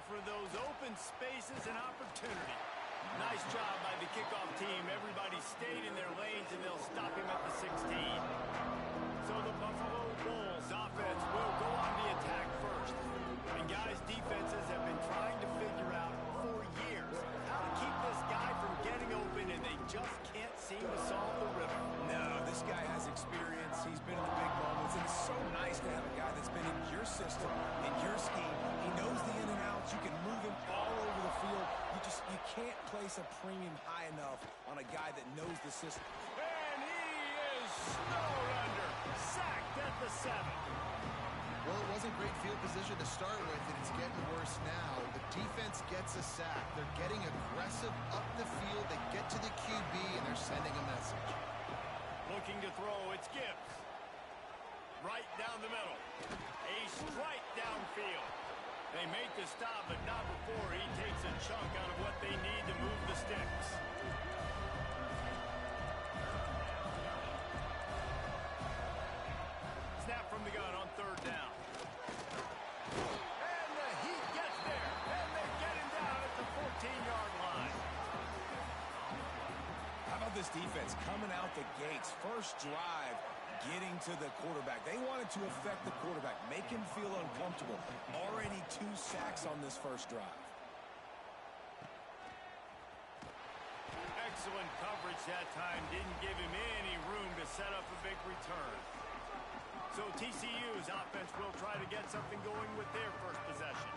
for those open spaces and opportunity. Nice job by the kickoff team. Everybody stayed in their lanes, and they'll stop him at the 16. So the Buffalo Bulls offense will go on the attack first. And guys, defenses have been trying to figure out for years how to keep this guy from getting open, and they just can't seem to solve the riddle. No, this guy has experience. He's been in the big moments, and it's so nice to have a guy that's been in your system, in your scheme. He knows the in and outs. You can move him all over the field. You can't place a premium high enough on a guy that knows the system. And he is snowed under, sacked at the 7. Well, it wasn't great field position to start with, and it's getting worse now. The defense gets a sack. They're getting aggressive up the field. They get to the QB, and they're sending a message. Looking to throw, it's Gibbs. Right down the middle. A strike downfield. They make the stop, but not before he takes a chunk out of what they need to move the sticks. Snap from the gun on 3rd down. And the Heat gets there, and they get him down at the 14-yard line. How about this defense coming out the gates? First drive, getting to the quarterback. They wanted to affect the quarterback, make him feel uncomfortable. Already 2 sacks on this first drive. Excellent coverage that time. Didn't give him any room to set up a big return. So TCU's offense will try to get something going with their first possession.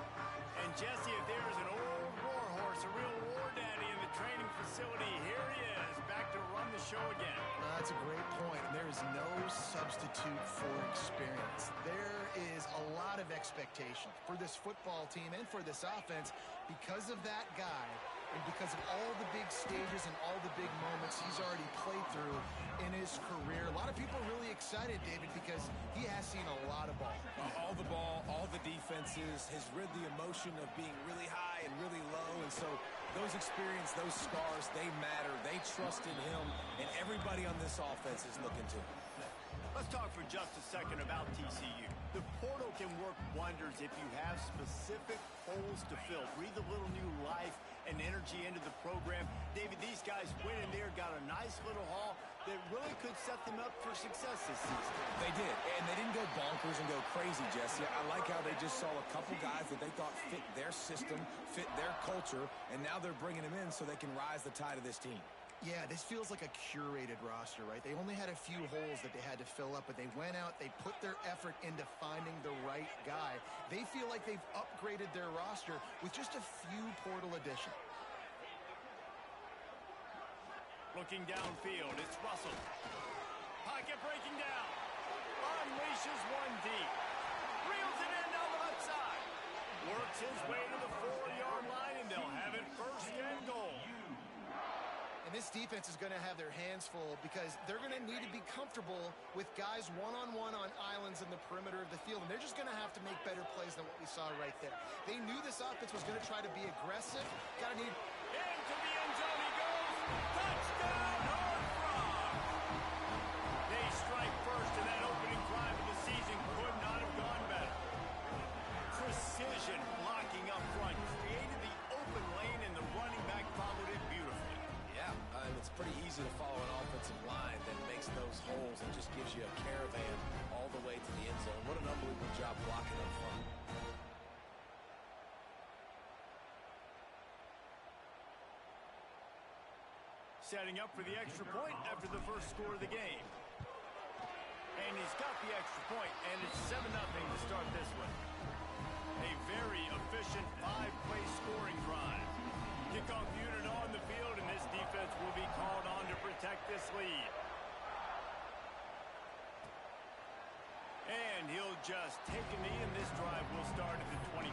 And Jesse, if there's an old war horse, a real war daddy in the training facility, here he is, back to run the show again. That's a great point. There is no substitute for experience. There is a lot of expectation for this football team and for this offense because of that guy and because of all the big stages and all the big moments he's already played through in his career. A lot of people are really excited, David, because he has seen a lot of ball. All the ball, all the defenses, has rid the emotion of being really high and really low. And so those experience, those scars, they matter. They trust in him, and everybody on this offense is looking to him. Let's talk for just a second about TCU. The portal can work wonders if you have specific holes to fill. Breathe a little new life and energy into the program. David, these guys went in there, got a nice little haul that really could set them up for success this season. They did, and they didn't go bonkers and go crazy, Jesse. I like how they just saw a couple guys that they thought fit their system, fit their culture, and now they're bringing them in so they can rise the tide of this team. Yeah, this feels like a curated roster, right? They only had a few holes that they had to fill up, but they went out, they put their effort into finding the right guy. They feel like they've upgraded their roster with just a few portal additions. Looking downfield, it's Russell. Pocket breaking down. Unleashes one deep. Reels it in down the left side. Works his way to the 4-yard line, and they'll have it 1st and goal. And this defense is going to have their hands full because they're going to need to be comfortable with guys one-on-one on islands in the perimeter of the field. And they're just going to have to make better plays than what we saw right there. They knew this offense was going to try to be aggressive. Got to need... Into the end zone he goes. Touchdown, Horned Frog. They strike first, and that opening drive of the season could not have gone better. Precision blocking up front. Created the open lane, and the running back followed it beautifully. Yeah, it's pretty easy to follow an offensive line that makes those holes and just gives you a caravan all the way to the end zone. What an unbelievable job blocking up front. Setting up for the extra point after the first score of the game. And he's got the extra point, and it's 7-0 to start this one. A very efficient 5-play scoring drive. Kickoff unit on the field, and this defense will be called on to protect this lead. And he'll just take a knee, and this drive will start at the 25.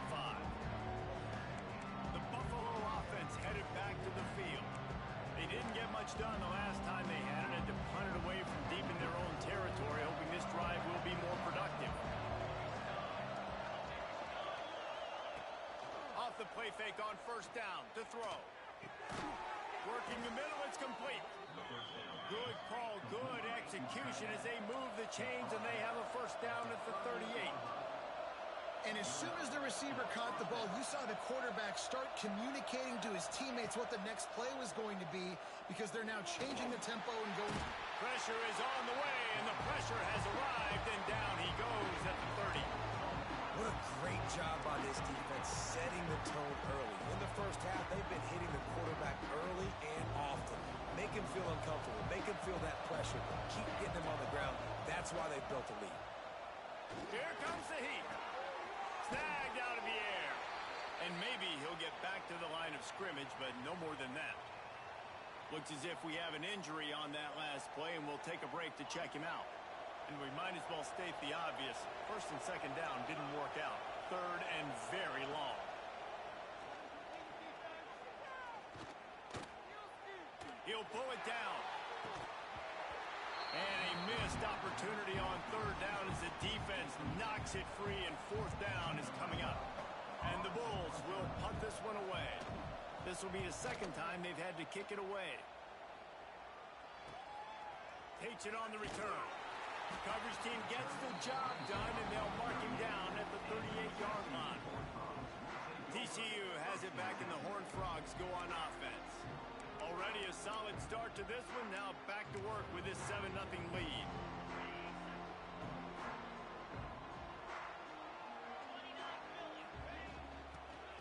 The Buffalo offense headed back to the field. They didn't get much done the last time they had it, and to punt it away from deep in their own territory, hoping this drive will be more productive. Off the play fake on 1st down to throw. Working the middle, it's complete. Good call, good execution as they move the chains, and they have a 1st down at the 38. And as soon as the receiver caught the ball, you saw the quarterback start communicating to his teammates what the next play was going to be because they're now changing the tempo and going. Pressure is on the way, and the pressure has arrived, and down he goes at the 30. What a great job by this defense setting the tone early. In the first half, they've been hitting the quarterback early and often. Make him feel uncomfortable. Make him feel that pressure. Keep getting him on the ground. That's why they built the lead. Here comes the heat. Snagged out of the air. And maybe he'll get back to the line of scrimmage, but no more than that. Looks as if we have an injury on that last play, and we'll take a break to check him out. And we might as well state the obvious. First and second down didn't work out. Third and very long. He'll pull it down. And a missed opportunity on third down as the defense knocks it free, and fourth down is coming up. And the Bulls will punt this one away. This will be the second time they've had to kick it away. Takes it on the return. The coverage team gets the job done, and they'll mark him down at the 38-yard line. TCU has it back, and the Horned Frogs go on offense. Already a solid start to this one. Now back to work with this 7-0 lead.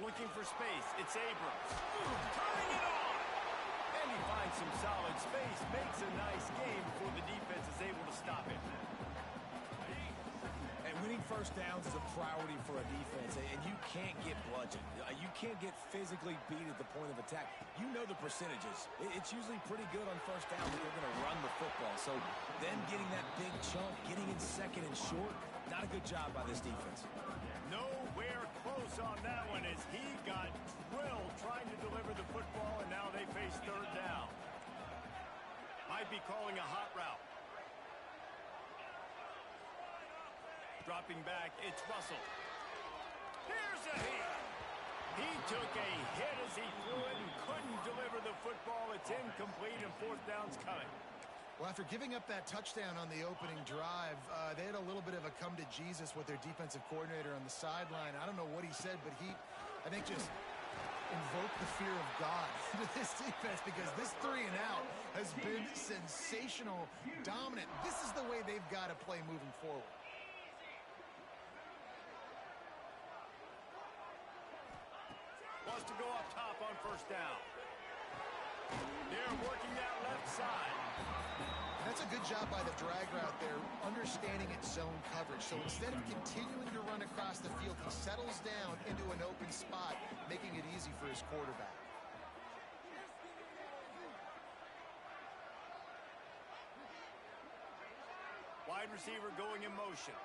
Looking for space. It's Abrams. Turning it on. And he finds some solid space. Makes a nice game before the defense is able to stop it. And winning first downs is a priority for a defense, and you can't get bludgeoned. You can't get physically beat at the point of attack. You know the percentages. It's usually pretty good on first down if they're going to run the football. So then getting that big chunk, getting in second and short, not a good job by this defense. Nowhere close on that one as he got drilled trying to deliver the football, and now they face third down. Might be calling a hot route. Dropping back, it's Russell. Here's a hit. He took a hit as he threw it and couldn't deliver the football. It's incomplete, and fourth down's coming. Well, after giving up that touchdown on the opening drive, they had a little bit of a come to Jesus with their defensive coordinator on the sideline. I don't know what he said, but he, I think, just invoked the fear of God to this defense because this 3 and out has been sensational, dominant. This is the way they've got to play moving forward. Wants to go up top on first down. They're working that left side. That's a good job by the drag route there, understanding its zone coverage. So instead of continuing to run across the field, he settles down into an open spot, making it easy for his quarterback. Wide receiver going in motion.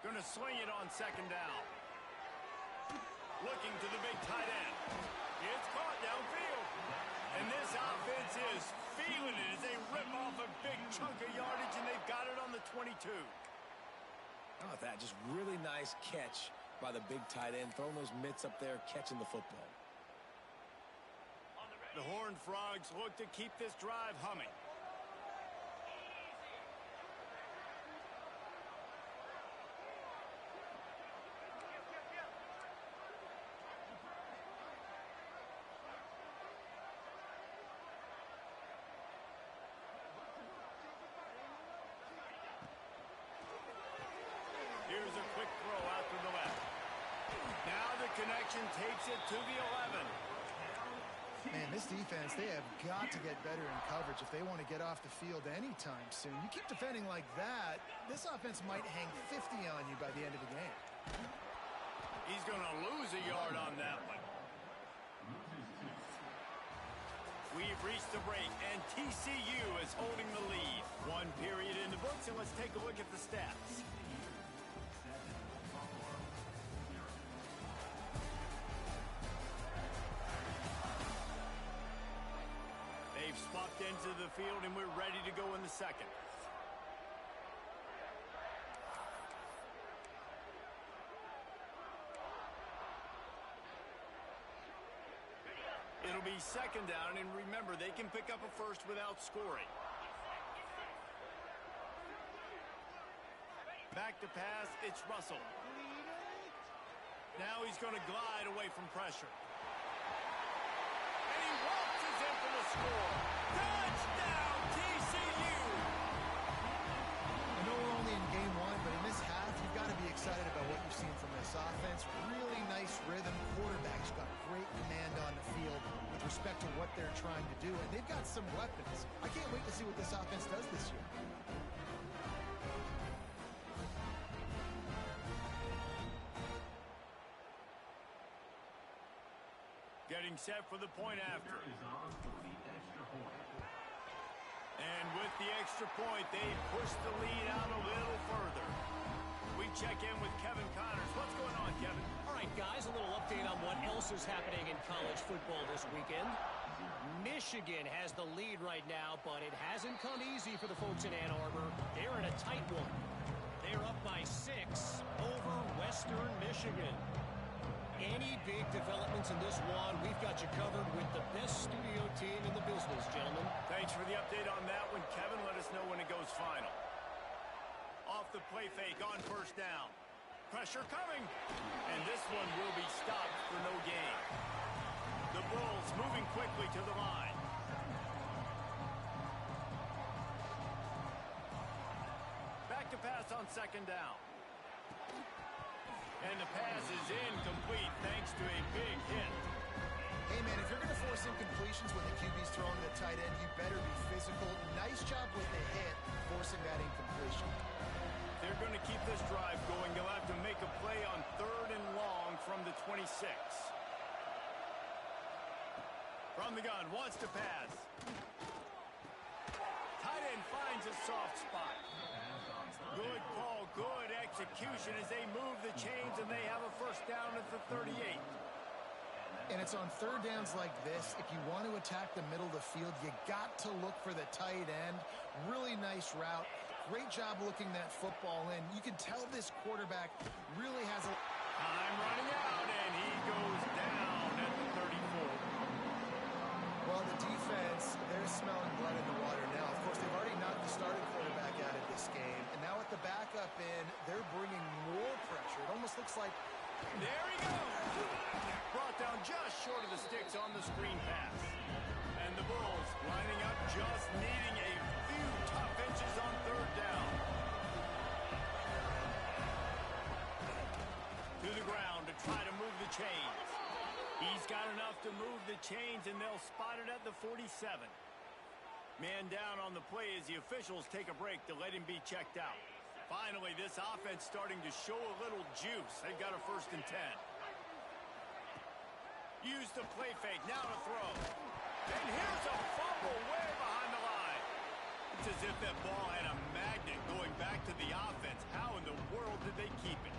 Going to sling it on second down. Looking to the big tight end. It's caught downfield. And this offense is feeling it as they rip off a big chunk of yardage, and they've got it on the 22. How about that? Just really nice catch by the big tight end, throwing those mitts up there, catching the football. The Horned Frogs look to keep this drive humming. Here's a quick throw out to the left. Now the connection takes it to the 11. Man, this defense, they have got to get better in coverage if they want to get off the field anytime soon. You keep defending like that, this offense might hang 50 on you by the end of the game. He's going to lose a yard on that one. We've reached the break, and TCU is holding the lead. One period in the books, and let's take a look at the stats. They've swapped into the field, and we're ready to go in the second. It'll be second down, and remember, they can pick up a first without scoring. Back to pass, it's Russell. Now he's going to glide away from pressure. And he waltzes in for the score. Touchdown, TCU! I know we're only in game one, but in this half, you've got to be excited about what you've seen from this offense. Really nice rhythm. Quarterback's got great command on the field with respect to what they're trying to do, and they've got some weapons. I can't wait to see what this offense does this year. Getting set for the point after. And with the extra point, they push the lead out a little further. We check in with Kevin Connors. What's going on, Kevin? All right, guys, a little update on what else is happening in college football this weekend. Michigan has the lead right now, but it hasn't come easy for the folks in Ann Arbor. They're in a tight one. They're up by 6 over Western Michigan. Any big developments in this one, we've got you covered with the best studio team in the business, gentlemen. Thanks for the update on that one, Kevin. Let us know when it goes final. Off the play fake on first down. Pressure coming. And this one will be stopped for no gain. The Bulls moving quickly to the line. Back to pass on second down. And the pass is incomplete thanks to a big hit. Hey, man, if you're going to force incompletions when the QB's throwing to the tight end, you better be physical. Nice job with the hit, forcing that incompletion. They're going to keep this drive going. They'll have to make a play on 3rd and long from the 26. From the gun, wants to pass. Tight end finds a soft spot. Good call, good execution as they move the chains, and they have a first down at the 38. And it's on third downs like this. If you want to attack the middle of the field, you got to look for the tight end. Really nice route. Great job looking that football in. You can tell this quarterback really has a... Time running out, and he goes down at the 34. Well, the defense, they're smelling blood in the water now. Of course, they've already knocked the starting quarterback out of this game. And now with the backup in, they're bringing more pressure. It almost looks like... There he goes. Brought down just short of the sticks on the screen pass. And the Bulls lining up, just needing a few tough inches on third down. To the ground to try to move the chains. He's got enough to move the chains, and they'll spot it at the 47. Man down on the play as the officials take a break to let him be checked out. Finally, this offense starting to show a little juice. They've got a 1st and 10. Use the play fake, now to throw. And here's a fumble way behind the line. It's as if that ball had a magnet going back to the offense. How in the world did they keep it?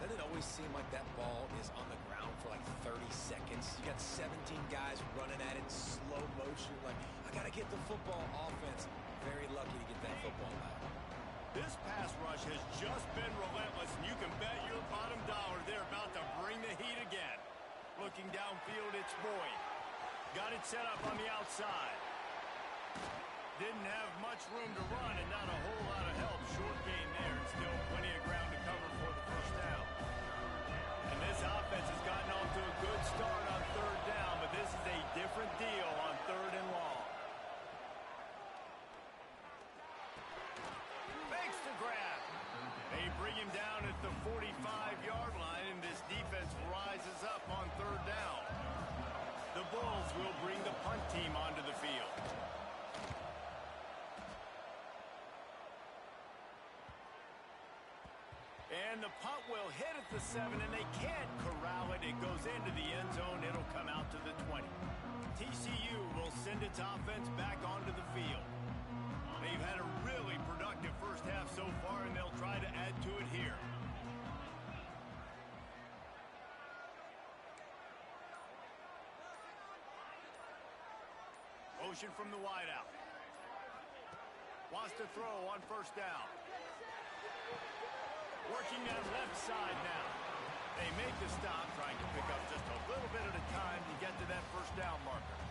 Doesn't it always seem like that ball is on the ground for like 30 seconds? You got 17 guys running at it in slow motion. Like, I got to get the football. Offense, very lucky to get that football out. This pass rush has just been relentless, and you can bet your bottom dollar they're about to bring the heat again. Looking downfield, it's Boyd. Got it set up on the outside. Didn't have much room to run and not a whole lot of help. Short gain there, and still plenty of ground to cover for the first down. And this offense has gotten off to a good start on third down, but this is a different deal on 3rd and long. Makes the grab. They bring him down at the 45-yard line, and this defense rises up on 3rd down. The Bulls will bring the punt team onto the field. And the punt will hit at the 7, and they can't corral it. It goes into the end zone. It'll come out to the 20. TCU will send its offense back onto the field. They've had a really productive first half so far, and they'll try to add to it here. Motion from the wideout. Wants to throw on first down. Working that left side now. They make the stop, trying to pick up just a little bit at a time to get to that first down marker.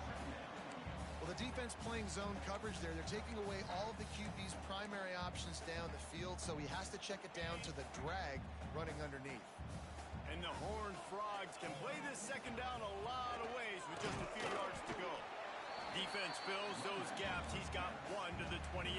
Well, the defense playing zone coverage there. They're taking away all of the QB's primary options down the field, so he has to check it down to the drag running underneath. And the Horned Frogs can play this second down a lot of ways with just a few yards to go. Defense fills those gaps. He's got 1 to the 28.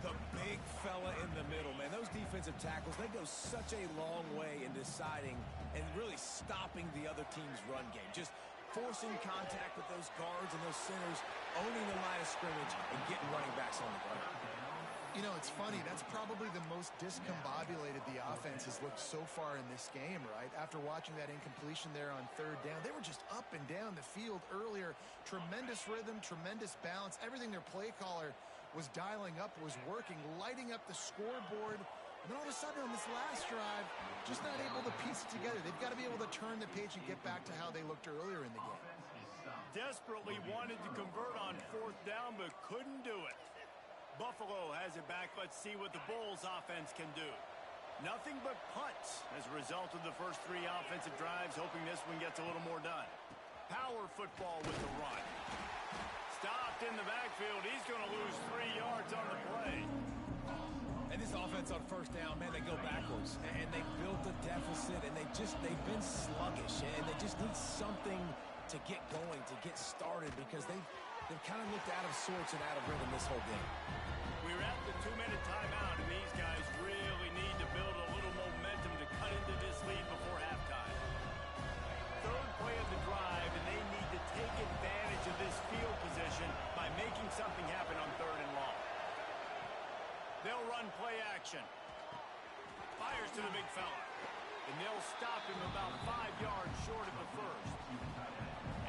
The big fella in the middle, man. Those defensive tackles, they go such a long way in deciding and really stopping the other team's run game. Just forcing contact with those guards and those centers, owning the line of scrimmage, and getting running backs on the ground. You know, it's funny. That's probably the most discombobulated the offense has looked so far in this game, right? After watching that incompletion there on third down, they were just up and down the field earlier. Tremendous rhythm, tremendous balance. Everything their play caller was dialing up was working, lighting up the scoreboard. And then all of a sudden on this last drive, just not able to piece it together. They've got to be able to turn the page and get back to how they looked earlier in the game. Desperately wanted to convert on fourth down, but couldn't do it. Buffalo has it back. Let's see what the Bulls offense can do. Nothing but punts as a result of the first 3 offensive drives, hoping this one gets a little more done. Power football with the run. Stopped in the backfield. He's going to lose 3 yards on the play. And this offense on first down, man, they go backwards. And they built a deficit, and they've been sluggish. And they just need something to get going, to get started, because they've kind of looked out of sorts and out of rhythm this whole game. We're at the 2-minute timeout, and these guys really need to build a little momentum to cut into this lead before halftime. Third play of the drive, and they need to take advantage of this field position by making something happen on 3rd and long. They'll run play action. Fires to the big fella. And they'll stop him about 5 yards short of the first.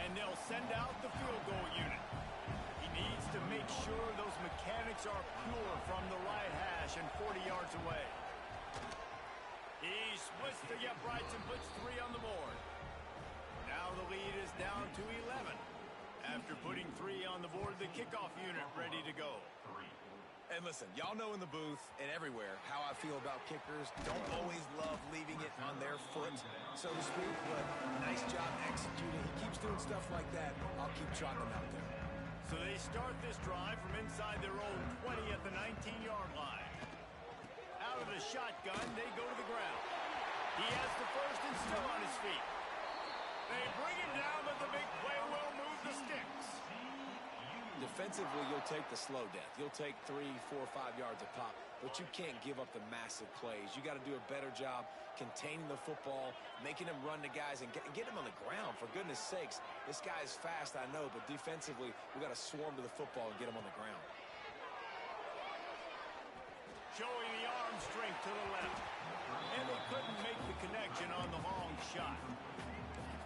And they'll send out the field goal unit. He needs to make sure those mechanics are pure from the right hash and 40 yards away. He splits the uprights and puts 3 on the board. Now the lead is down to 11. After putting 3 on the board, the kickoff unit ready to go. And listen, y'all know in the booth and everywhere how I feel about kickers. Don't always love leaving it on their foot, so to speak, but nice job executing. He keeps doing stuff like that. I'll keep trotting him out there. So they start this drive from inside their own 20 at the 19-yard line. Out of the shotgun, they go to the ground. He has the first and still on his feet. They bring him down, but the big play will move the sticks. Defensively, you'll take the slow death. You'll take 3, 4, 5 yards a pop, but you can't give up the massive plays. You got to do a better job containing the football, making him run to guys, and get him on the ground. For goodness sakes, this guy is fast, I know, but defensively, we got to swarm to the football and get him on the ground. Showing the arm strength to the left. And they couldn't make the connection on the long shot.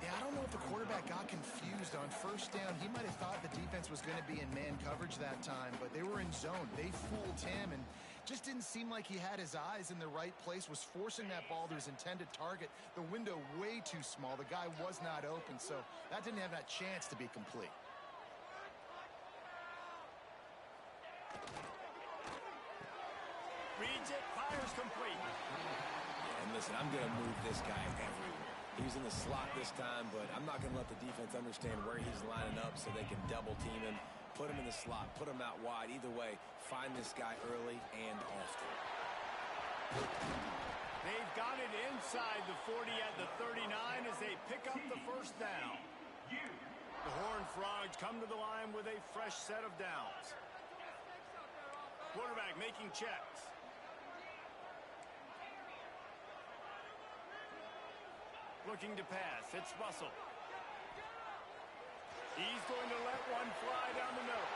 Yeah, I don't know if the quarterback got confused on first down. He might have thought the defense was going to be in man coverage that time, but they were in zone. They fooled him and just didn't seem like he had his eyes in the right place, was forcing that ball to his intended target. The window way too small. The guy was not open, so that didn't have that chance to be complete. Reads it, fires complete. And listen, I'm going to move this guy everywhere. He's in the slot this time, but I'm not going to let the defense understand where he's lining up so they can double team him, put him in the slot, put him out wide. Either way, find this guy early and often. They've got it inside the 40 at the 39 as they pick up the first down. The Horned Frogs come to the line with a fresh set of downs. Quarterback making checks. Looking to pass. It's Russell. He's going to let one fly down the middle.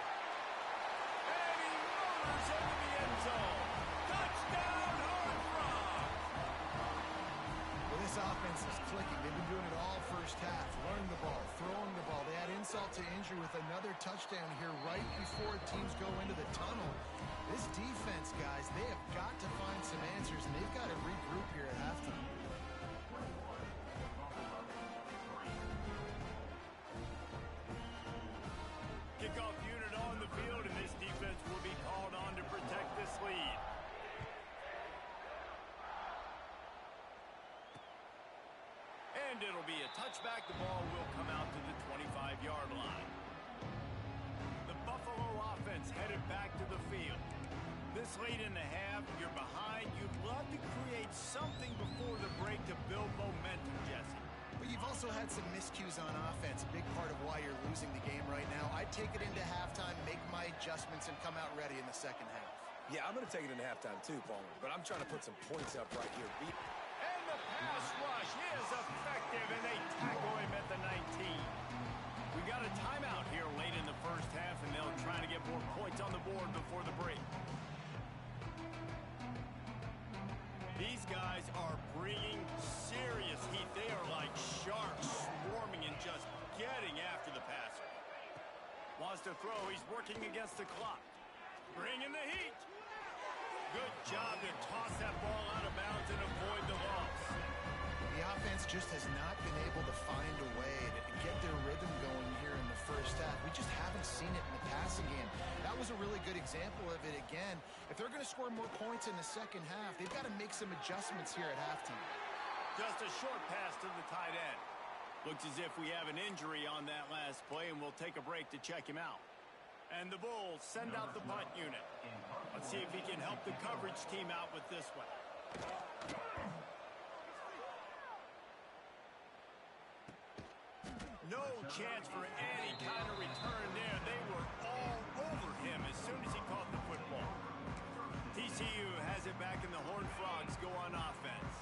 And he motors into the end zone. Touchdown, Horned Frogs! Well, this offense is clicking. They've been doing it all first half. Running the ball, throwing the ball. They add insult to injury with another touchdown here right before teams go into the tunnel. This defense, guys, they have got to find some answers, and they've got to regroup here at halftime. Kickoff unit on the field, and this defense will be called on to protect this lead. And it'll be a touchback. The ball will come out to the 25-yard line. The Buffalo offense headed back to the field. This This late in the half, you're behind. You'd love to create something before the break to build momentum, Jesse. But you've also had some miscues on offense, a big part of why you're losing the game right now. I'd take it into halftime, make my adjustments, and come out ready in the second half. Yeah, I'm going to take it into halftime too, Palmer, but I'm trying to put some points up right here. And the pass rush is effective, and they tackle him at the 19. We got a timeout here late in the first half, and they'll try to get more points on the board before the break. These guys are bringing serious heat. They are like sharks swarming and just getting after the passer. Wants to throw. He's working against the clock. Bringing the heat. Good job to toss that ball out of bounds and avoid the loss. The offense just has not been able to find a way to get their rhythm going here in the first half. We just haven't seen it in the passing game. That was a really good example of it again. If they're going to score more points in the second half, they've got to make some adjustments here at halftime. Just a short pass to the tight end. Looks as if we have an injury on that last play, and we'll take a break to check him out. And the Bulls send out the punt unit. Let's see if he can help the coverage team out with this one. No chance for any kind of return there. They were all over him as soon as he caught the football. TCU has it back, and the Horned Frogs go on offense.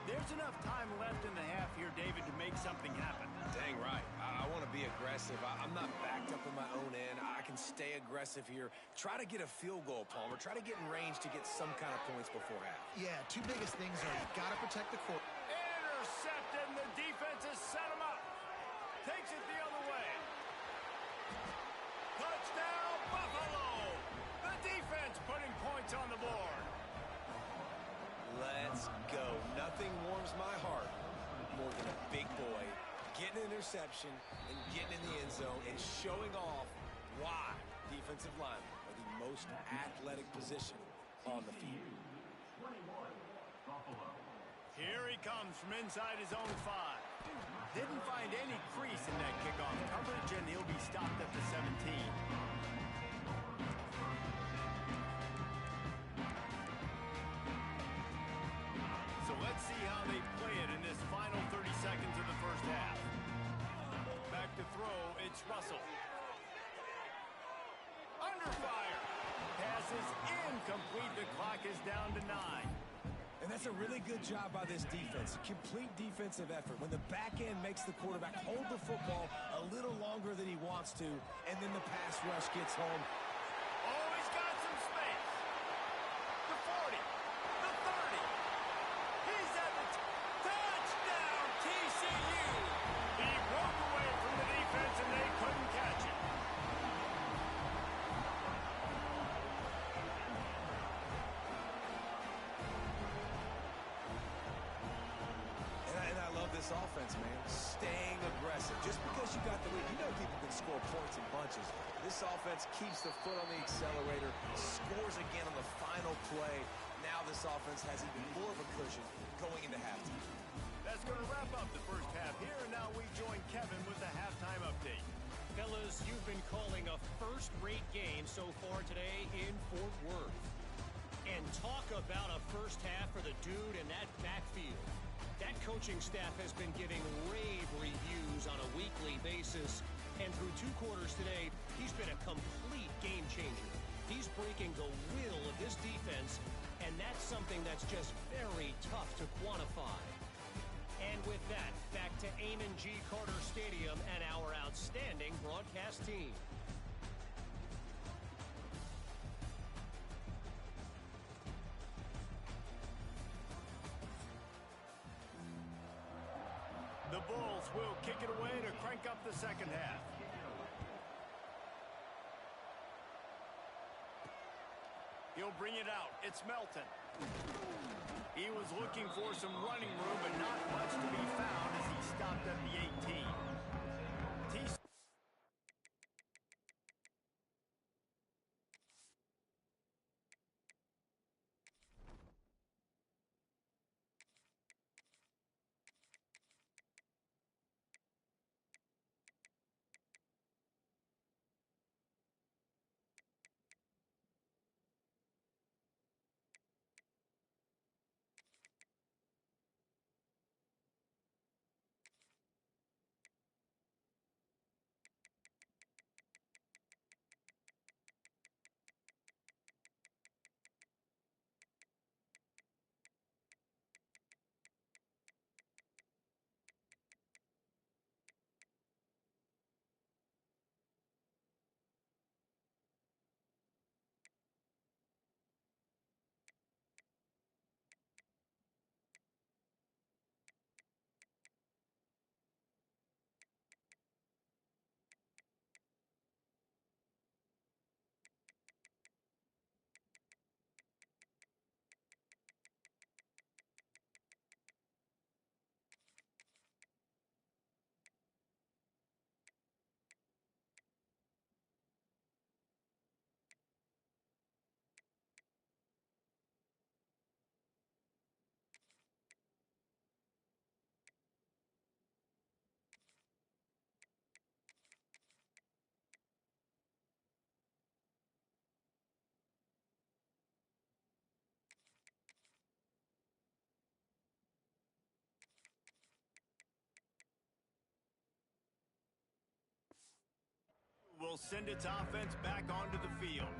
There's enough time left in the half here, David, to make something happen. Dang right. I want to be aggressive. I'm not backed up in my own end. I can stay aggressive here. Try to get a field goal, Palmer. Try to get in range to get some kind of points before half. Yeah, two biggest things are you got to protect the court. Intercepted, and the defense has set him up. Takes it the other way. Touchdown, Buffalo! The defense putting points on the board. Let's go. Nothing warms my heart more than a big boy getting an interception and getting in the end zone and showing off why defensive linemen are the most athletic position on the field. Here he comes from inside his own 5. Didn't find any crease in that kickoff coverage, and he'll be stopped at the 17. So let's see how they play it in this final 30 seconds of the first half. Back to throw, it's Russell. Under fire. Pass is incomplete. The clock is down to 9. And that's a really good job by this defense. Complete defensive effort. When the back end makes the quarterback hold the football a little longer than he wants to, and then the pass rush gets home. Oh, he's got some space. The 40. The 30. He's at the touchdown, TCU. He broke away from the defense, and they couldn't catch it. And I love this offense, man. Staying aggressive. Just because you got the lead, you know people can score points in bunches. This offense keeps the foot on the accelerator, scores again on the final play. Now this offense has even more of a cushion going into halftime. That's going to wrap up the first half here, and now we join Kevin with the halftime update. Fellas, you've been calling a first-rate game so far today in Fort Worth. And talk about a first half for the dude in that backfield. That coaching staff has been giving rave reviews on a weekly basis. And through 2 quarters today, he's been a complete game changer. He's breaking the will of this defense, and that's something that's just very tough to quantify. And with that, back to Amon G. Carter Stadium and our outstanding broadcast team. The Bulls will kick it away to crank up the second half. He'll bring it out. It's Melton. He was looking for some running room, but not much to be found as he stopped at the 18. will send its offense back onto the field.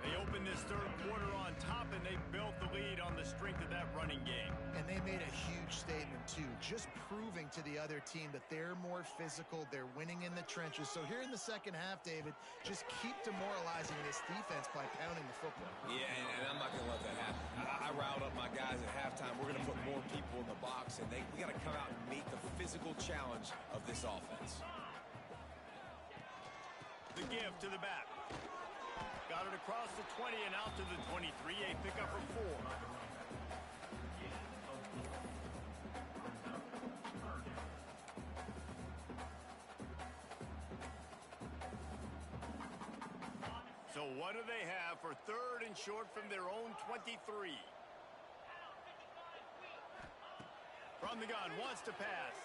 They opened this third quarter on top, and they built the lead on the strength of that running game. And they made a huge statement, too, just proving to the other team that they're more physical, they're winning in the trenches. So here in the second half, David, just keep demoralizing this defense by pounding the football. Yeah, and I'm not going to let that happen. I riled up my guys at halftime. We're going to put more people in the box, and we got to come out and meet the physical challenge of this offense. The give to the back. Got it across the 20 and out to the 23. A pickup for 4. So what do they have for third and short from their own 23? From the gun, wants to pass.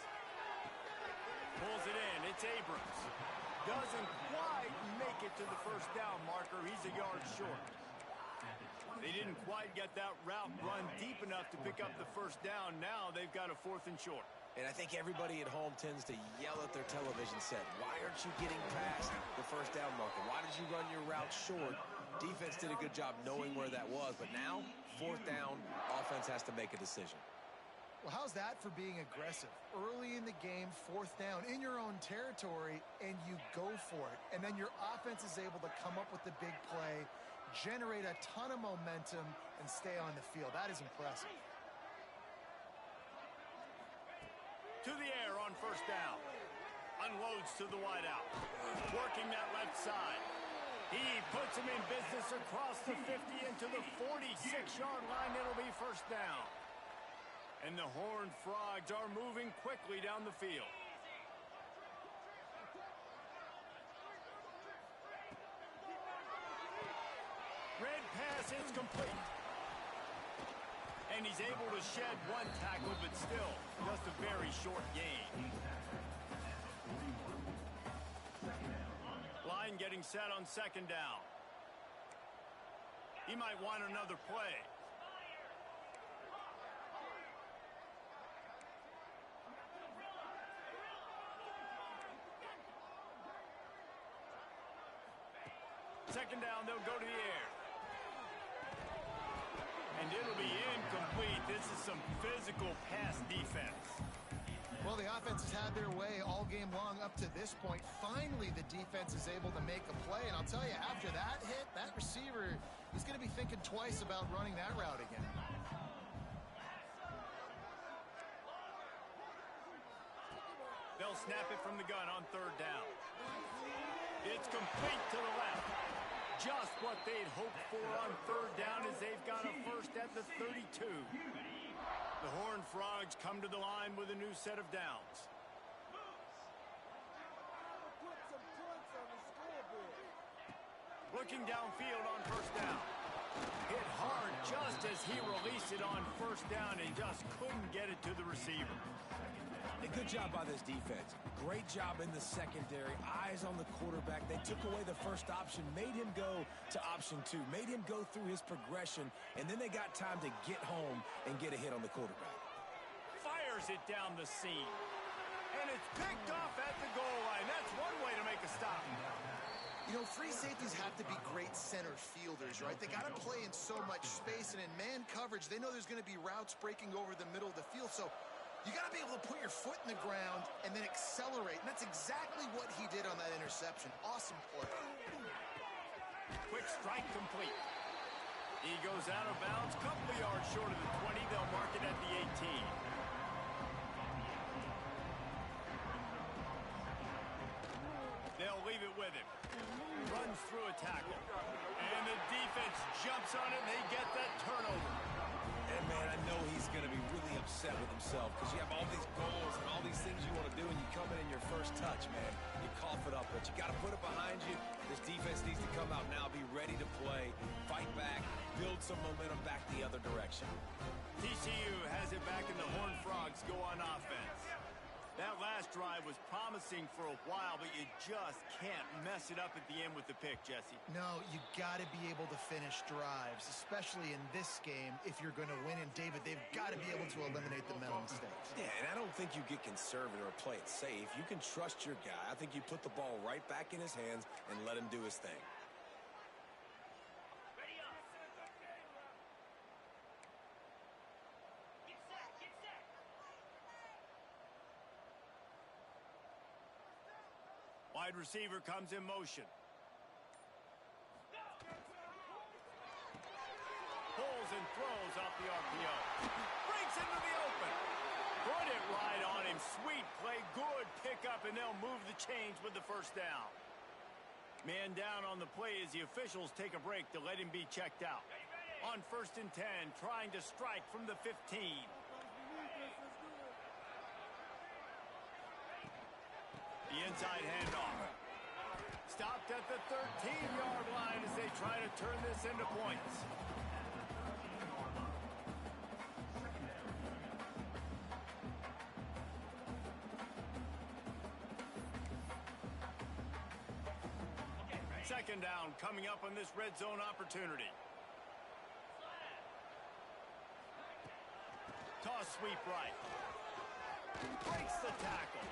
Pulls it in. It's Abrams. Doesn't quite make it to the first down marker. He's a yard short. They didn't quite get that route run deep enough to pick up the first down. Now they've got a 4th and short. And I think everybody at home tends to yell at their television set. Why aren't you getting past the first down marker? Why did you run your route short? Defense did a good job knowing where that was. But now, 4th down, offense has to make a decision. Well, how's that for being aggressive? Early in the game, 4th down in your own territory, and you go for it. And then your offense is able to come up with the big play, generate a ton of momentum, and stay on the field. That is impressive. To the air on first down. Unloads to the wideout. Working that left side. He puts him in business across the 50 into the 46-yard line. It'll be first down. And the Horned Frogs are moving quickly down the field. Red pass is complete. And he's able to shed one tackle, but still just a very short gain. Line getting set on second down. He might want another play. Second down, they'll go to the air. And it'll be incomplete. This is some physical pass defense. Well, the offense has had their way all game long up to this point. Finally, the defense is able to make a play. And I'll tell you, after that hit, that receiver is going to be thinking twice about running that route again. They'll snap it from the gun on third down. It's complete to the left. Just what they'd hoped for on third down as they've got a first at the 32. The Horned Frogs come to the line with a new set of downs. Looking downfield on first down. Hit hard just as he released it on first down and just couldn't get it to the receiver. A good job by this defense. Great job in the secondary. Eyes on the quarterback. They took away the first option, made him go to option 2, made him go through his progression, and then they got time to get home and get a hit on the quarterback. Fires it down the seam. And it's picked off at the goal line. That's one way to make a stop. You know, free safeties have to be great center fielders, right? They got to play in so much space, and in man coverage, they know there's going to be routes breaking over the middle of the field, so you got to be able to put your foot in the ground and then accelerate, and that's exactly what he did on that interception. Awesome play. Quick strike complete. He goes out of bounds, couple of yards short of the 20. They'll mark it at the 18. They'll leave it with him. Runs through a tackle. And the defense jumps on it, and they get that turnover. And, man, I know he's going to be really upset with himself because you have all these goals and all these things you want to do, and you come in your first touch, man. You cough it up, but you got to put it behind you. This defense needs to come out now, be ready to play, fight back, build some momentum back the other direction. TCU has it back, and the Horned Frogs go on offense. That last drive was promising for a while, but you just can't mess it up at the end with the pick, Jesse. No, you got to be able to finish drives, especially in this game if you're going to win. And, David, they've got to be able to eliminate the mental mistakes. Yeah, and I don't think you get conservative or play it safe. You can trust your guy. I think you put the ball right back in his hands and let him do his thing. Wide receiver comes in motion. Pulls and throws off the RPO. Breaks into the open. Put it right on him. Sweet play. Good pickup, and they'll move the chains with the first down. Man down on the play as the officials take a break to let him be checked out. On 1st and 10, trying to strike from the 15. The inside handoff. Stopped at the 13-yard line as they try to turn this into points. Second down coming up on this red zone opportunity. Toss sweep right. Breaks the tackle.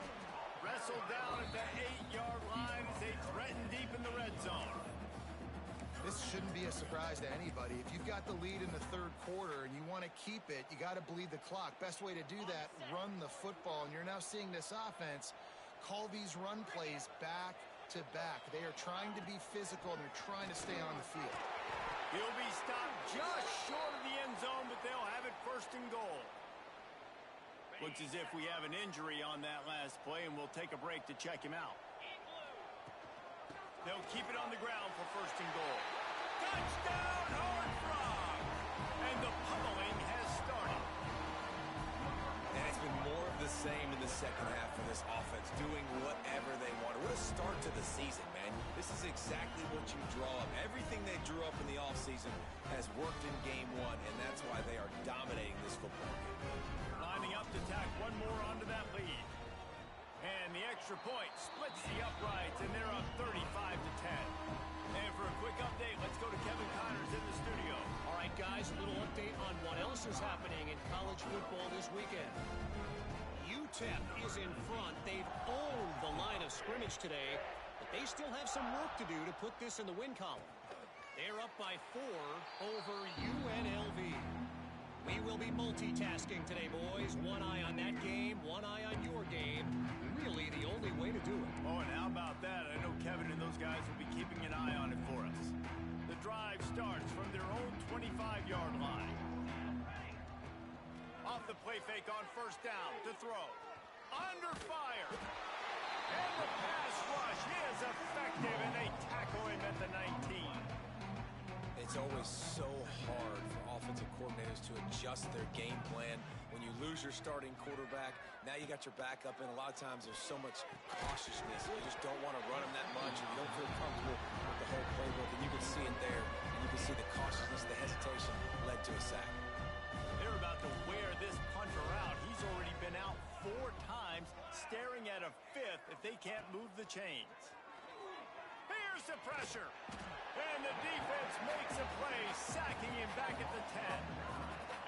Wrestled down at the 8-yard line as they threaten deep in the red zone. This shouldn't be a surprise to anybody. If you've got the lead in the third quarter and you want to keep it, you got to bleed the clock. Best way to do that, run the football. And you're now seeing this offense call these run plays back to back. They are trying to be physical and they're trying to stay on the field. He'll be stopped just short of the end zone, but they'll have it 1st and goal. Looks as if we have an injury on that last play, and we'll take a break to check him out. They'll keep it on the ground for 1st and goal. Touchdown, Horned Frog! And the pummeling has started. And it's been more of the same in the second half for this offense, doing whatever they want. What a start to the season, man. This is exactly what you draw up. Everything they drew up in the offseason has worked in game 1, and that's why they are dominating this football game. Lining up to tack one more onto that lead. And the extra point splits the uprights, and they're up 35-10. And for a quick update, let's go to Kevin Connors in the studio. All right, guys, a little update on what else is happening in college football this weekend. UTEP is in front. They've owned the line of scrimmage today, but they still have some work to do to put this in the win column. They're up by 4 over UNLV. We will be multitasking today, boys. One eye on that game, one eye on your game. Really the only way to do it. Oh, and how about that? I know Kevin and those guys will be keeping an eye on it for us. The drive starts from their own 25-yard line. Off the play fake on 1st down to throw. Under fire. And the pass rush is effective, and they tackle him at the 19. It's always so hard for offensive coordinators to adjust their game plan. When you lose your starting quarterback, now you got your backup, and a lot of times there's so much cautiousness. You just don't want to run them that much, and you don't feel comfortable with the whole playbook, and you can see it there, and you can see the cautiousness, the hesitation led to a sack. They're about to wear this punter out. He's already been out 4 times, staring at a 5th if they can't move the chains. Here's the pressure. And the defense makes a play, sacking him back at the 10.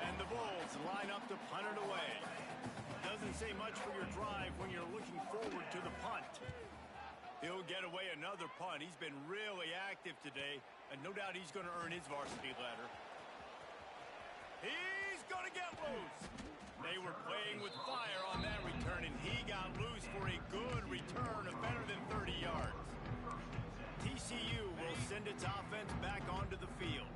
And the Bulls line up to punt it away. Doesn't say much for your drive when you're looking forward to the punt. He'll get away another punt. He's been really active today, and no doubt he's going to earn his varsity letter. He's going to get loose. They were playing with fire on that return, and he got loose for a good return of better than 30 yards. TCU will send its offense back onto the field.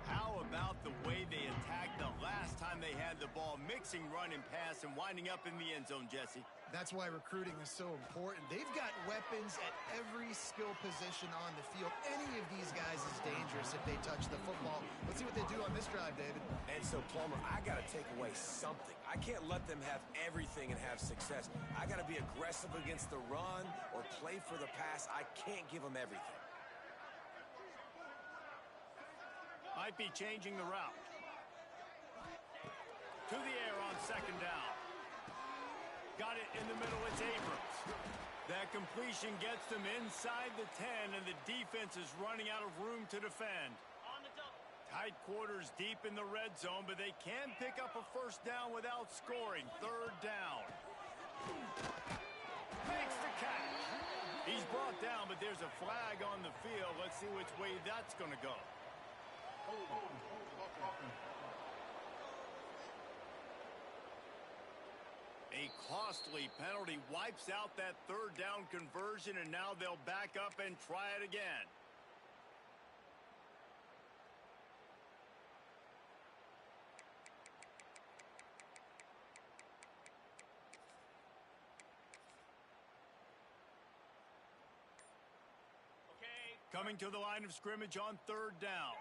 How about the way they attacked the last time they had the ball, mixing run and pass and winding up in the end zone, Jesse? That's why recruiting is so important. They've got weapons at every skill position on the field. Any of these guys is dangerous if they touch the football. Let's see what they do on this drive, David. And so, Plummer, I got to take away something. I can't let them have everything and have success. I got to be aggressive against the run or play for the pass. I can't give them everything. Might be changing the route. To the air on 2nd down. Got it in the middle. It's Abrams. That completion gets them inside the 10, and the defense is running out of room to defend. Tight quarters deep in the red zone, but they can pick up a first down without scoring. Third down. Makes the catch. He's brought down, but there's a flag on the field. Let's see which way that's going to go. A costly penalty wipes out that third down conversion, and now they'll back up and try it again. Coming to the line of scrimmage on third down.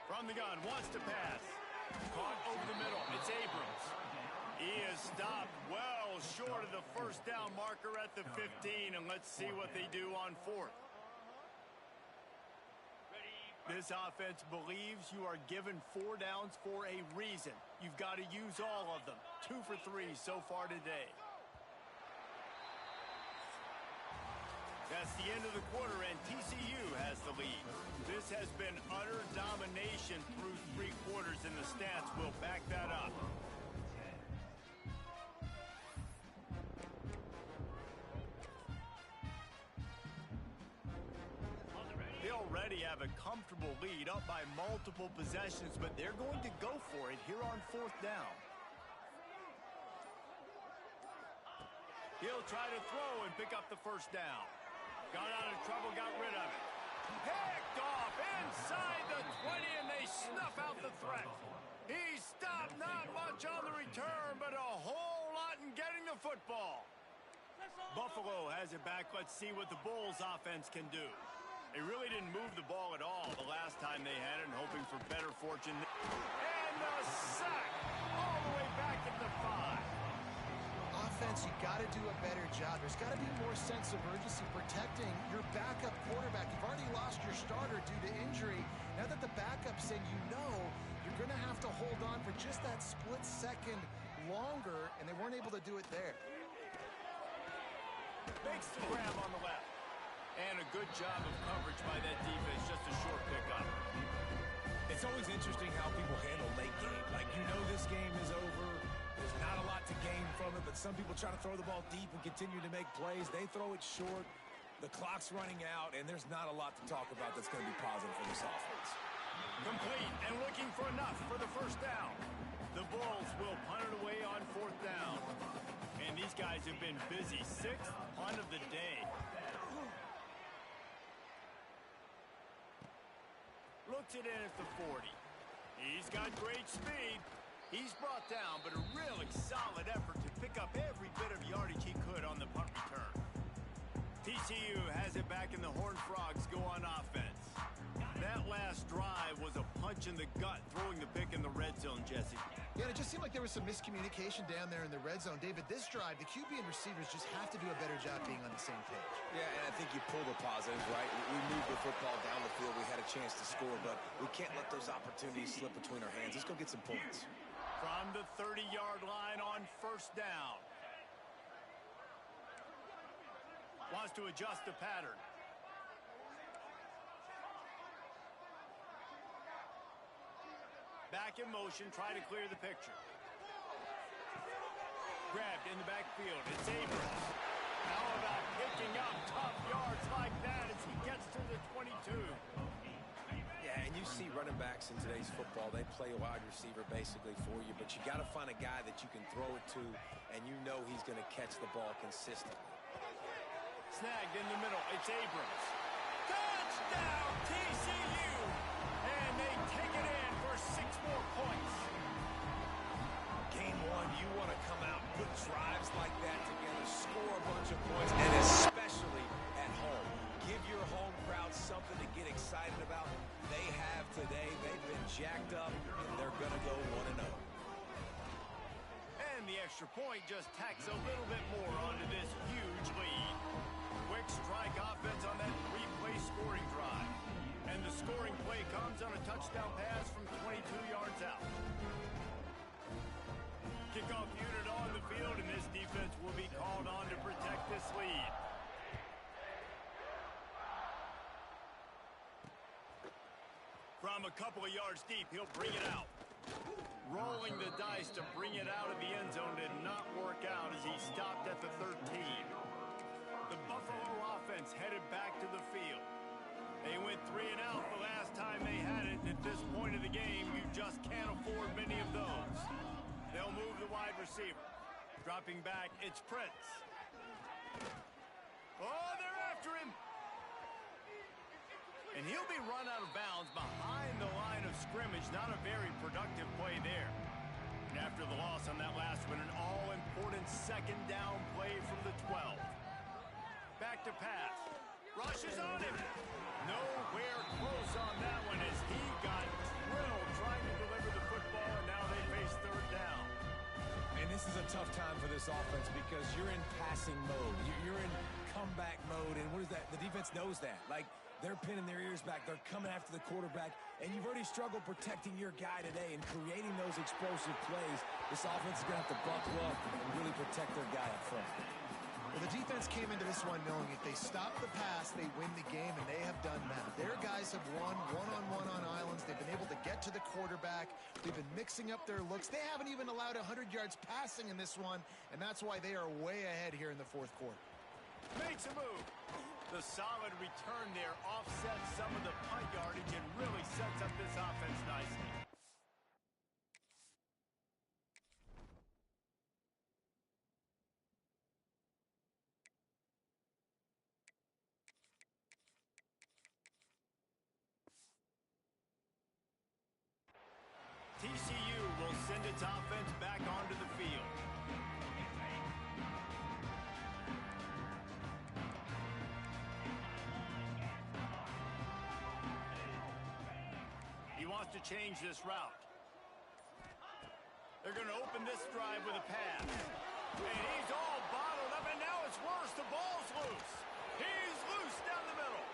From the gun, wants to pass. Caught over the middle. It's Abrams. He is stopped well short of the first down marker at the 15, and let's see what they do on fourth. This offense believes you are given 4 downs for a reason. You've got to use all of them. 2 for 3 so far today. That's the end of the quarter, and TCU has the lead. This has been utter domination through 3 quarters, and the stats will back that up. They already have a comfortable lead, up by multiple possessions, but they're going to go for it here on fourth down. He'll try to throw and pick up the first down. Got out of trouble, got rid of it. Picked off inside the 20, and they snuff out the threat. He stopped, not much on the return, but a whole lot in getting the football. Buffalo has it back. Let's see what the Bulls offense can do. They really didn't move the ball at all the last time they had it, and hoping for better fortune. And the sack all the way back at the 5. Offense, you got to do a better job. There's got to be more sense of urgency protecting your backup quarterback. You've already lost your starter due to injury. Now that the backup's in, you know you're going to have to hold on for just that split second longer, and they weren't able to do it there. Makes the grab on the left. And a good job of coverage by that defense. Just a short pickup. It's always interesting how people handle late game. Like, you know this game is over. There's not a lot to gain from it, but some people try to throw the ball deep and continue to make plays. They throw it short. The clock's running out, and there's not a lot to talk about that's going to be positive for this offense. Complete and looking for enough for the first down. The Bulls will punt it away on fourth down. And these guys have been busy. 6th punt of the day. Looks it in at the 40. He's got great speed. He's brought down, but a really solid effort to pick up every bit of yardage he could on the punt return. TCU has it back, and the Horned Frogs go on offense. That last drive was a punch in the gut, throwing the pick in the red zone, Jesse. Yeah, it just seemed like there was some miscommunication down there in the red zone. David, this drive, the QB and receivers just have to do a better job being on the same page. Yeah, and I think you pull the positives, right? We moved the football down the field. We had a chance to score, but we can't let those opportunities slip between our hands. Let's go get some points. From the 30-yard line on first down. Wants to adjust the pattern. Back in motion, try to clear the picture. Grabbed in the backfield. It's Abrams. How about picking up tough yards like that as he gets to the 22? Yeah, and you see running backs in today's football, they play a wide receiver basically for you, but you got to find a guy that you can throw it to, and you know he's going to catch the ball consistently. Snagged in the middle. It's Abrams. Touchdown, TCU! And they take it in for 6 more points. Game 1, you want to come out, put drives like that together, score a bunch of points, and especially at home. Give your home crowd something to get excited about. They have today. They've been jacked up, and they're going to go 1-0. And the extra point just tacks a little bit more onto this huge lead. Quick strike offense on that 3-play scoring drive. And the scoring play comes on a touchdown pass from 22 yards out. Kickoff unit on the field, and this defense will be called on to protect this lead. From a couple of yards deep, he'll bring it out. Rolling the dice to bring it out of the end zone did not work out as he stopped at the 13. The Buffalo offense headed back to the field. They went 3 and out the last time they had it. At this point of the game, you just can't afford many of those. They'll move the wide receiver. Dropping back, it's Prince. Oh, they're after him. And he'll be run out of bounds behind the line of scrimmage. Not a very productive play there. And after the loss on that last one, an all-important second down play from the 12. Back to pass. Rushes on him. Nowhere close on that one as he got drilled trying to deliver the football, and now they face third down. And this is a tough time for this offense because you're in passing mode. You're in comeback mode, and what is that? The defense knows that. Like, they're pinning their ears back. They're coming after the quarterback, and you've already struggled protecting your guy today and creating those explosive plays. This offense is going to have to buckle up and really protect their guy up front. Well, the defense came into this one knowing if they stop the pass, they win the game, and they have done that. Their guys have won one-on-one on islands. They've been able to get to the quarterback. They've been mixing up their looks. They haven't even allowed 100 yards passing in this one, and that's why they are way ahead here in the fourth quarter. Makes a move. The solid return there offsets some of the punt yardage and really sets up this offense nicely. TCU will send its offense back onto the field. He wants to change this route. They're going to open this drive with a pass. And he's all bottled up, and now it's worse. The ball's loose. He's loose down the middle.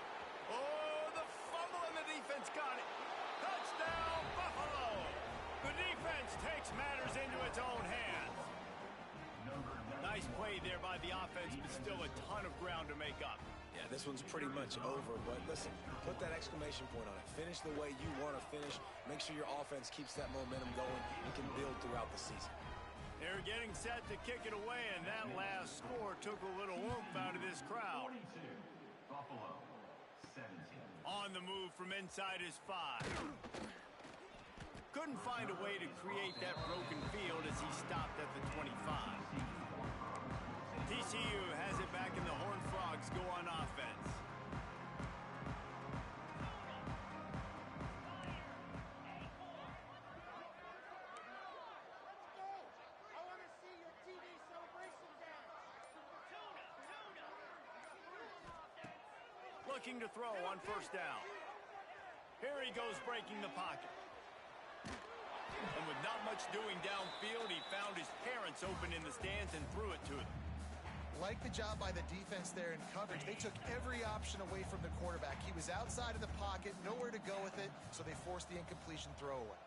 Oh, the fumble, and the defense got it. Touchdown, Buffalo. The defense takes matters into its own hands. Nice play there by the offense, but still a ton of ground to make up. Yeah, this one's pretty much over, but listen, put that exclamation point on it. Finish the way you want to finish. Make sure your offense keeps that momentum going and can build throughout the season. They're getting set to kick it away, and that last score took a little oomph out of this crowd. 42, Buffalo, 17. On the move from inside his 5. Couldn't find a way to create that broken field as he stopped at the 25. TCU has it back and the Horned Frogs go on offense. Looking to throw on first down. Here he goes breaking the pocket. And with not much doing downfield, he found his parents open in the stands and threw it to them. Like the job by the defense there in coverage. They took every option away from the quarterback. He was outside of the pocket, nowhere to go with it, so they forced the incompletion throwaway.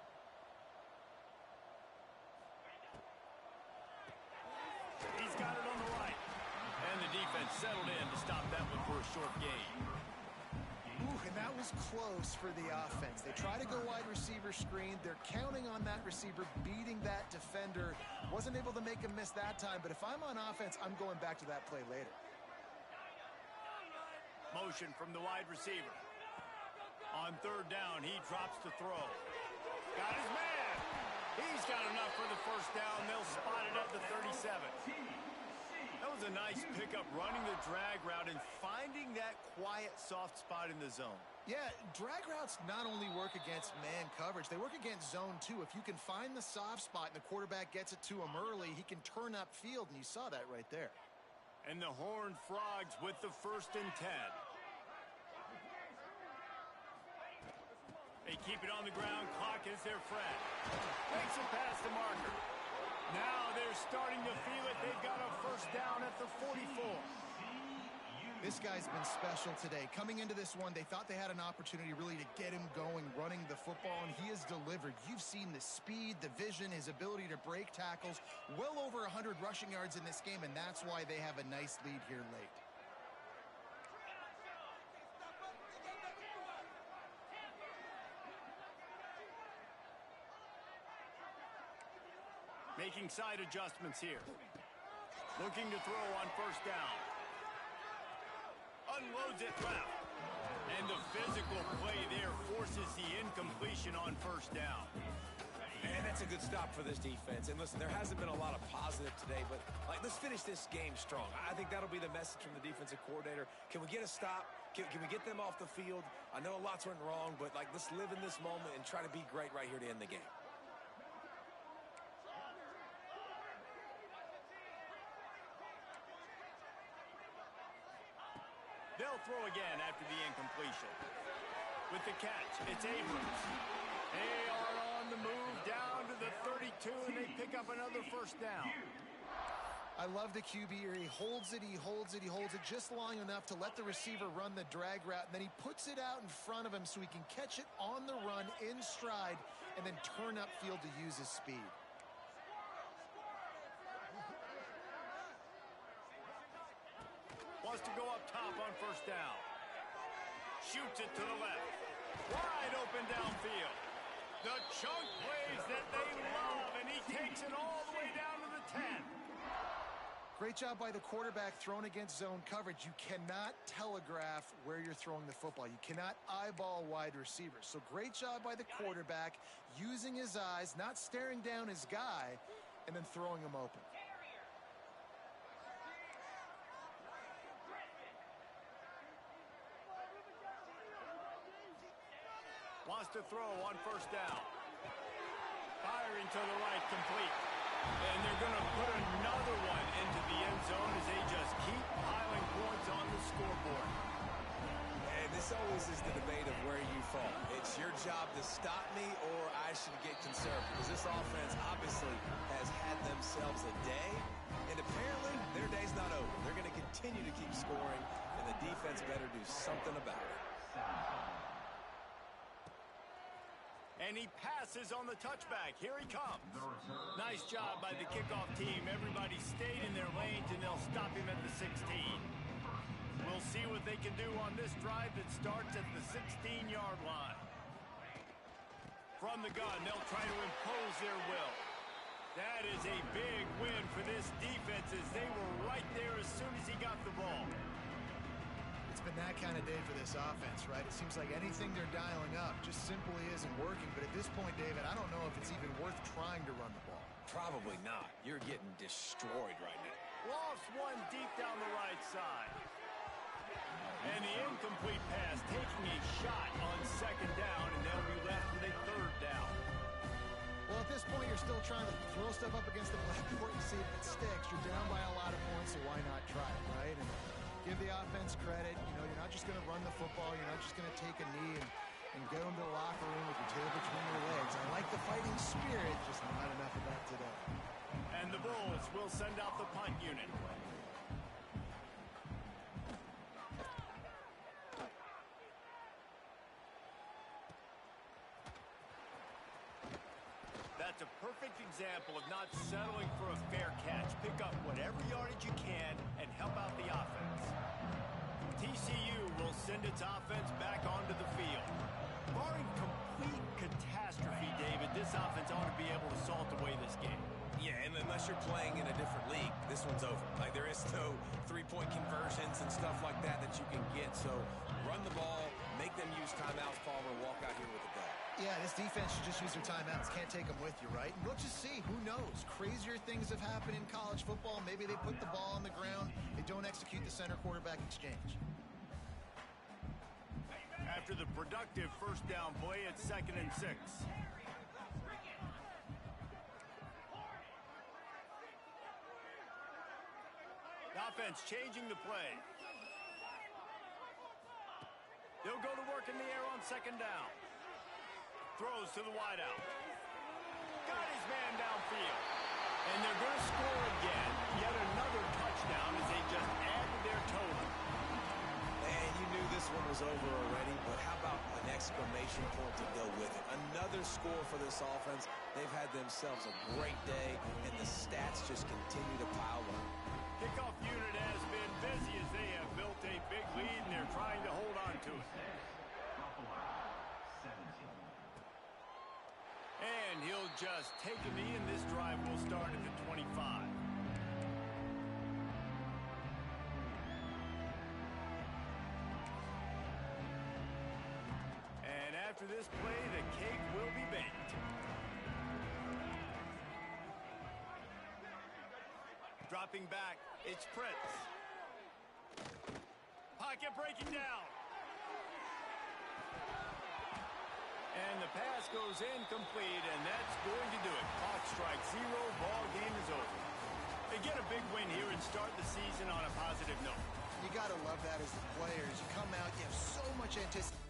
He's got it on the right. And the defense settled in to stop that one for a short gain. Ooh, and that was close for the offense. They try to go wide receiver screen. They're counting on that receiver beating that defender. Wasn't able to make him miss that time, but if I'm on offense, I'm going back to that play later. Motion from the wide receiver. On third down, he drops to throw. Got his man. He's got enough for the first down. They'll spot it at the 37. That was a nice pickup, running the drag route and finding that quiet, soft spot in the zone. Yeah, drag routes not only work against man coverage, they work against zone too. If you can find the soft spot and the quarterback gets it to him early, he can turn upfield, and you saw that right there. And the Horned Frogs with the 1st and 10. They keep it on the ground. Clock is their friend. Makes it past the marker. Now they're starting to feel it. They've got a first down at the 44. This guy's been special today. Coming into this one, they thought they had an opportunity really to get him going, running the football, and he has delivered. You've seen the speed, the vision, his ability to break tackles. Well over 100 rushing yards in this game, and that's why they have a nice lead here late. Making side adjustments here. Looking to throw on first down. Unloads it left. And the physical play there forces the incompletion on first down. And that's a good stop for this defense. And listen, there hasn't been a lot of positive today, but let's finish this game strong. I think that'll be the message from the defensive coordinator. Can we get a stop? Can we get them off the field? I know lots went wrong, but let's live in this moment and try to be great right here to end the game. They'll throw again after the incompletion. With the catch, it's Abrams. They are on the move down to the 32, and they pick up another first down. I love the QB here. He holds it, he holds it, he holds it just long enough to let the receiver run the drag route, and then he puts it out in front of him so he can catch it on the run in stride and then turn upfield to use his speed. Wants to go up top on first down. Shoots it to the left. Wide open downfield. The chunk plays that they love, and he takes it all the way down to the 10. Great job by the quarterback thrown against zone coverage. You cannot telegraph where you're throwing the football. You cannot eyeball wide receivers. So great job by the quarterback using his eyes, not staring down his guy, and then throwing him open. Wants to throw on first down. Firing to the right, complete. And they're going to put another one into the end zone as they just keep piling points on the scoreboard. And this always is the debate of where you fall. It's your job to stop me or I should get conservative. Because this offense obviously has had themselves a day. And apparently their day's not over. They're going to continue to keep scoring. And the defense better do something about it. And he passes on the touchback. Here he comes. Nice job by the kickoff team. Everybody stayed in their lanes, and they'll stop him at the 16. We'll see what they can do on this drive that starts at the 16-yard line. From the gun, they'll try to impose their will. That is a big win for this defense as they were right there as soon as he got the ball. It's been that kind of day for this offense, right? It seems like anything they're dialing up just simply isn't working. But at this point, David, I don't know if it's even worth trying to run the ball. Probably not. You're getting destroyed right now. Lost one deep down the right side. And the incomplete pass taking a shot on second down, and they'll be left with a third down. Well, at this point, you're still trying to throw stuff up against the blackboard and see if it sticks. You're down by a lot of points, so why not try it, right? And give the offense credit. You know, you're not just going to run the football. You're not just going to take a knee and go into the locker room with your tail between your legs. I like the fighting spirit, just not enough of that today. And the Bulls will send out the punt unit. That's a perfect example of not settling for a fair catch. Pick up whatever yardage you can and help out the offense. TCU will send its offense back onto the field. Barring complete catastrophe, David, this offense ought to be able to salt away this game. Yeah, and unless you're playing in a different league, this one's over. Like, there is no three-point conversions and stuff like that that you can get. So run the ball, make them use timeouts, Palmer, walk out here with a go. Yeah, this defense should just use their timeouts. Can't take them with you, right? And we'll just see. Who knows? Crazier things have happened in college football. Maybe they put the ball on the ground. They don't execute the center-quarterback exchange. After the productive first down play, it's 2nd and 6. The offense changing the play. They'll go to work in the air on 2nd down. Throws to the wideout. Got his man downfield. And they're going to score again. Yet another touchdown as they just add to their total. And you knew this one was over already, but how about an exclamation point to go with it? score for this offense. They've had themselves a great day, and the stats just continue to pile up. Kickoff unit has been busy as they have built a big lead, and they're trying to hold on to it. Buffalo, 17. And he'll just take a knee, and this drive will start at the 25. And after this play, the cake will be baked. Dropping back, it's Prince. Pocket breaking down. And the pass goes incomplete, and that's going to do it. Clock strike 0, ball game is over. They get a big win here and start the season on a positive note. You got to love that as the players. You come out, you have so much anticipation.